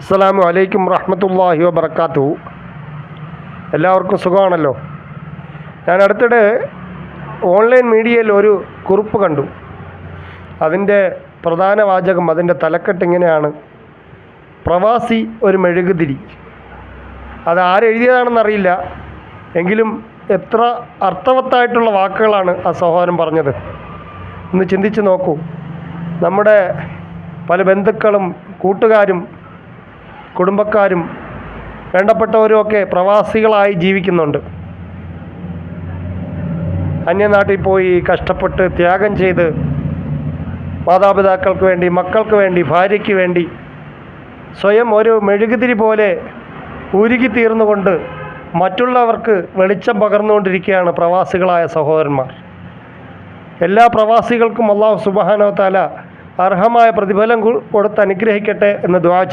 അസ്സലാമു അലൈക്കും റഹ്മത്തുള്ളാഹി വബറകാതുഹു. എല്ലാവർക്കും സുഖമാണല്ലോ. ഞാൻ അടുത്തിടെ ഓൺലൈൻ മീഡിയയിൽ ഒരു കുറിപ്പ് കണ്ടു. അതിൻ്റെ പ്രധാന വാചകം, അതിൻ്റെ തലക്കെട്ട് ഇങ്ങനെയാണ്: പ്രവാസി ഒരു മെഴുകുതിരി. അത് ആരെഴുതിയതാണെന്നറിയില്ല, എങ്കിലും എത്ര അർത്ഥവത്തായിട്ടുള്ള വാക്കുകളാണ് ആ സഹോദരൻ പറഞ്ഞത്. ഒന്ന് ചിന്തിച്ച് നോക്കൂ. നമ്മുടെ പല ബന്ധുക്കളും കൂട്ടുകാരും കുടുംബക്കാരും വേണ്ടപ്പെട്ടവരുമൊക്കെ പ്രവാസികളായി ജീവിക്കുന്നുണ്ട്. അന്യനാട്ടിൽ പോയി കഷ്ടപ്പെട്ട് ത്യാഗം ചെയ്ത് മാതാപിതാക്കൾക്ക് വേണ്ടി, മക്കൾക്ക് വേണ്ടി, ഭാര്യയ്ക്ക് വേണ്ടി സ്വയം ഒരു മെഴുകുതിരി പോലെ ഉരുകിത്തീർന്നുകൊണ്ട് മറ്റുള്ളവർക്ക് വെളിച്ചം പകർന്നുകൊണ്ടിരിക്കുകയാണ് പ്രവാസികളായ സഹോദരന്മാർ. എല്ലാ പ്രവാസികൾക്കും അല്ലാഹു സുബ്ഹാനഹു വ തആല അർഹമായ പ്രതിഫലം കൊടുത്ത് അനുഗ്രഹിക്കട്ടെ എന്ന് ദുആ ചെയ്യും.